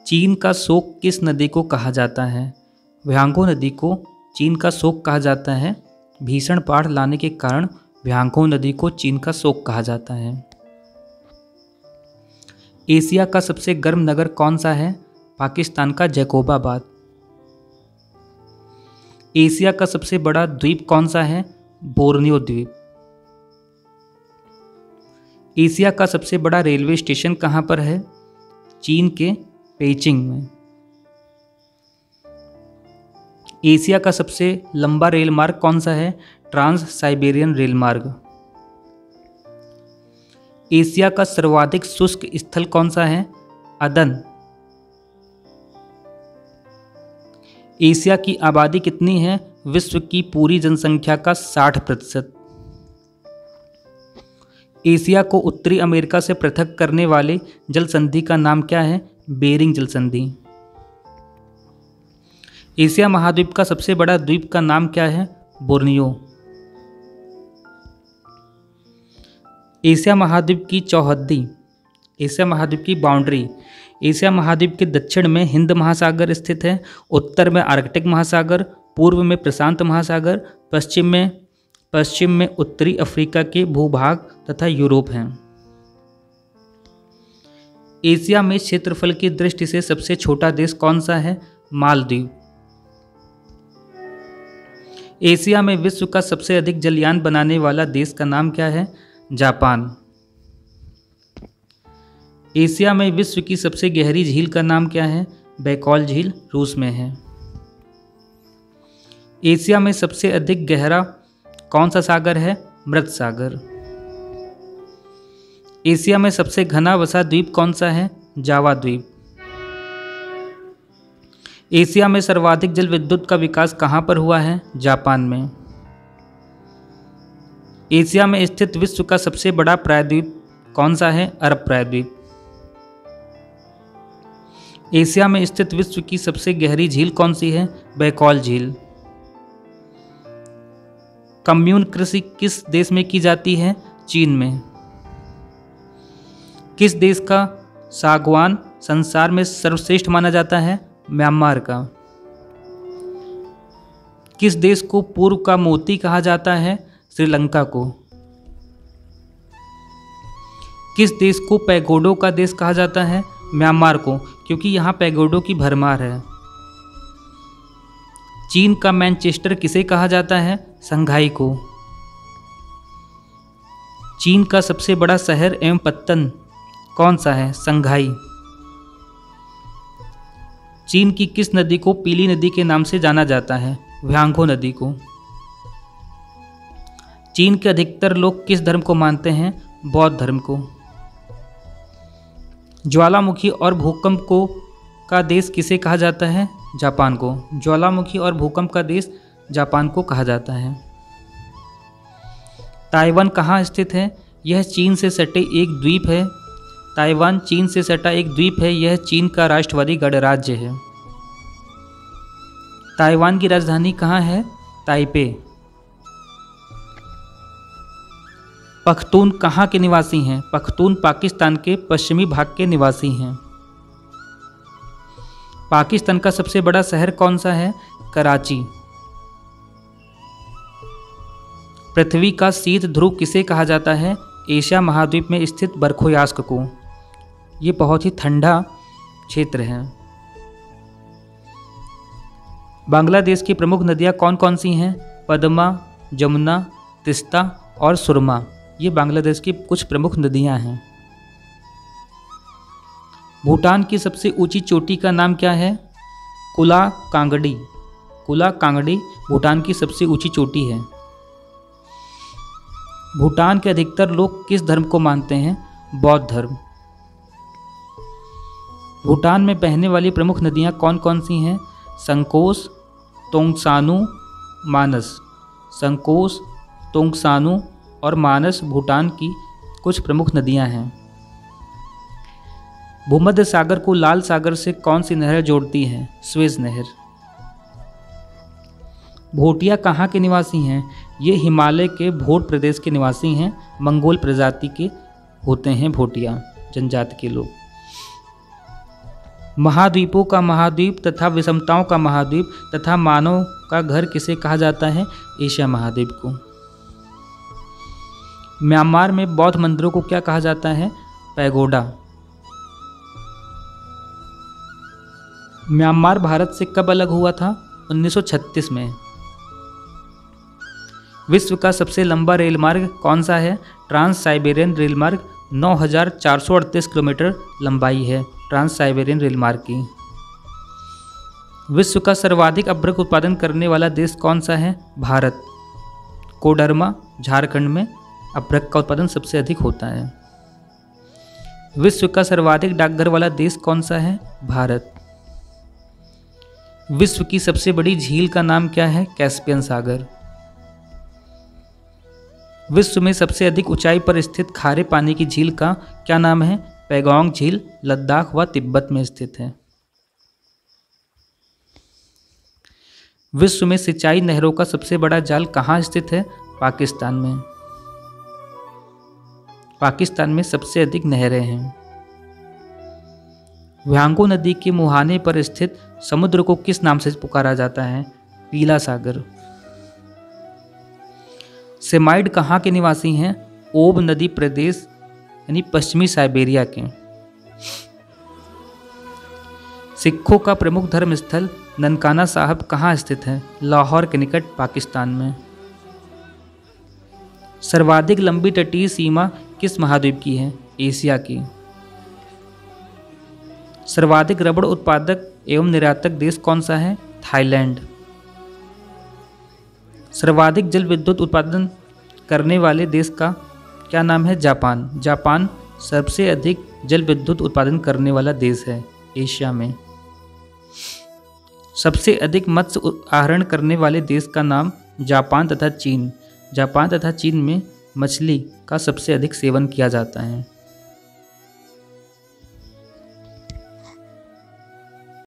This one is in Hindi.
चीन का शोक किस नदी को कहा जाता है? व्यांगो नदी को चीन का शोक कहा जाता है। भीषण बाढ़ लाने के कारण व्यांगो नदी को चीन का शोक कहा जाता है। एशिया का सबसे गर्म नगर कौन सा है? पाकिस्तान का जैकोबाबाद। एशिया का सबसे बड़ा द्वीप कौन सा है? बोर्नियो द्वीप। एशिया का सबसे बड़ा रेलवे स्टेशन कहाँ पर है? चीन के पेइचिंग में। एशिया का सबसे लंबा रेल मार्ग कौन सा है? ट्रांस साइबेरियन रेल मार्ग। एशिया का सर्वाधिक शुष्क स्थल कौन सा है? अदन। एशिया की आबादी कितनी है? विश्व की पूरी जनसंख्या का 60%। एशिया को उत्तरी अमेरिका से पृथक करने वाले जल संधि का नाम क्या है? बेरिंग जल संधि। एशिया महाद्वीप का सबसे बड़ा द्वीप का नाम क्या है? बोर्नियो। एशिया महाद्वीप की चौहद्दी, एशिया महाद्वीप की बाउंड्री। एशिया महाद्वीप के दक्षिण में हिंद महासागर स्थित है, उत्तर में आर्कटिक महासागर, पूर्व में प्रशांत महासागर, पश्चिम में उत्तरी अफ्रीका के भूभाग तथा यूरोप हैं। एशिया में क्षेत्रफल की दृष्टि से सबसे छोटा देश कौन सा है? मालदीव। एशिया में विश्व का सबसे अधिक जलयान बनाने वाला देश का नाम क्या है? जापान। एशिया में विश्व की सबसे गहरी झील का नाम क्या है? बैकॉल झील, रूस में है। एशिया में सबसे अधिक गहरा कौन सा सागर है? मृत सागर। एशिया में सबसे घना वसा द्वीप कौन सा है? जावा द्वीप। एशिया में सर्वाधिक जल विद्युत का विकास कहाँ पर हुआ है? जापान में। एशिया में स्थित विश्व का सबसे बड़ा प्रायद्वीप कौन सा है? अरब प्रायद्वीप। एशिया में स्थित विश्व की सबसे गहरी झील कौन सी है? बैकॉल झील। कम्यून कृषि किस देश में की जाती है? चीन में। किस देश का सागवान संसार में सर्वश्रेष्ठ माना जाता है? म्यांमार का। किस देश को पूर्व का मोती कहा जाता है? श्रीलंका को। किस देश को पैगोडों का देश कहा जाता है? म्यांमार को, क्योंकि यहाँ पैगोडों की भरमार है। चीन का मैनचेस्टर किसे कहा जाता है? शंघाई को। चीन का सबसे बड़ा शहर एवं पत्तन कौन सा है? शंघाई। चीन की किस नदी को पीली नदी के नाम से जाना जाता है? व्यांगो नदी को। चीन के अधिकतर लोग किस धर्म को मानते हैं? बौद्ध धर्म को। ज्वालामुखी और भूकंप का देश किसे कहा जाता है? जापान को। ज्वालामुखी और भूकंप का देश जापान को कहा जाता है। ताइवान कहाँ स्थित है? यह चीन से सटे एक द्वीप है। ताइवान चीन से सटा एक द्वीप है। यह चीन का राष्ट्रवादी गणराज्य है। ताइवान की राजधानी कहाँ है? ताइपे। पख्तून कहाँ के निवासी हैं? पख्तून पाकिस्तान के पश्चिमी भाग के निवासी हैं। पाकिस्तान का सबसे बड़ा शहर कौन सा है? कराची। पृथ्वी का शीत ध्रुव किसे कहा जाता है? एशिया महाद्वीप में स्थित बरखोयास्क को। ये बहुत ही ठंडा क्षेत्र है। बांग्लादेश की प्रमुख नदियाँ कौन कौन सी हैं? पद्मा, जमुना, तिस्ता और सुरमा। ये बांग्लादेश की कुछ प्रमुख नदियाँ हैं। भूटान की सबसे ऊंची चोटी का नाम क्या है? कुला कांगड़ी। कुला कांगड़ी भूटान की सबसे ऊंची चोटी है। भूटान के अधिकतर लोग किस धर्म को मानते हैं? बौद्ध धर्म। भूटान में बहने वाली प्रमुख नदियाँ कौन कौन सी हैं? संकोस, तोंगसानु, मानस। संकोस, तोंगसानु और मानस भूटान की कुछ प्रमुख नदियाँ हैं। भूमध्य सागर को लाल सागर से कौन सी नहर जोड़ती है? स्वेज नहर। भोटिया कहाँ के निवासी हैं? ये हिमालय के भोट प्रदेश के निवासी हैं। मंगोल प्रजाति के होते हैं भोटिया जनजाति के लोग। महाद्वीपों का महाद्वीप तथा विषमताओं का महाद्वीप तथा मानव का घर किसे कहा जाता है? एशिया महाद्वीप को। म्यांमार में बौद्ध मंदिरों को क्या कहा जाता है? पैगोडा। म्यांमार भारत से कब अलग हुआ था? 1936 में। विश्व का सबसे लंबा रेल मार्ग कौन सा है? ट्रांस साइबेरियन रेल मार्ग 9,438 किलोमीटर लंबाई है ट्रांस साइबेरियन रेल मार्ग की। विश्व का सर्वाधिक अभ्रक उत्पादन करने वाला देश कौन सा है? भारत। कोडरमा झारखंड में अभ्रक का उत्पादन सबसे अधिक होता है। विश्व का सर्वाधिक डाकघर वाला देश कौन सा है? भारत। विश्व की सबसे बड़ी झील का नाम क्या है? कैस्पियन सागर। विश्व में सबसे अधिक ऊंचाई पर स्थित खारे पानी की झील का क्या नाम है? पैगोंग झील लद्दाख व तिब्बत में स्थित है। विश्व में सिंचाई नहरों का सबसे बड़ा जाल कहाँ स्थित है? पाकिस्तान में। पाकिस्तान में सबसे अधिक नहरें हैं। व्यांगो नदी के मुहाने पर स्थित समुद्र को किस नाम से पुकारा जाता है? पीला सागर। सेमाइड कहाँ के निवासी हैं? ओब नदी प्रदेश यानी पश्चिमी साइबेरिया के। सिखों का प्रमुख धर्म स्थल ननकाना साहब कहाँ स्थित है? लाहौर के निकट पाकिस्तान में। सर्वाधिक लंबी तटीय सीमा किस महाद्वीप की है? एशिया की। सर्वाधिक रबड़ उत्पादक एवं निर्यातक देश कौन सा है? थाईलैंड। सर्वाधिक जल विद्युत उत्पादन करने वाले देश का क्या नाम है? जापान। जापान सबसे अधिक जल विद्युत उत्पादन करने वाला देश है एशिया में। सबसे अधिक मत्स्य आहरण करने वाले देश का नाम जापान तथा चीन। जापान तथा चीन में मछली का सबसे अधिक सेवन किया जाता है।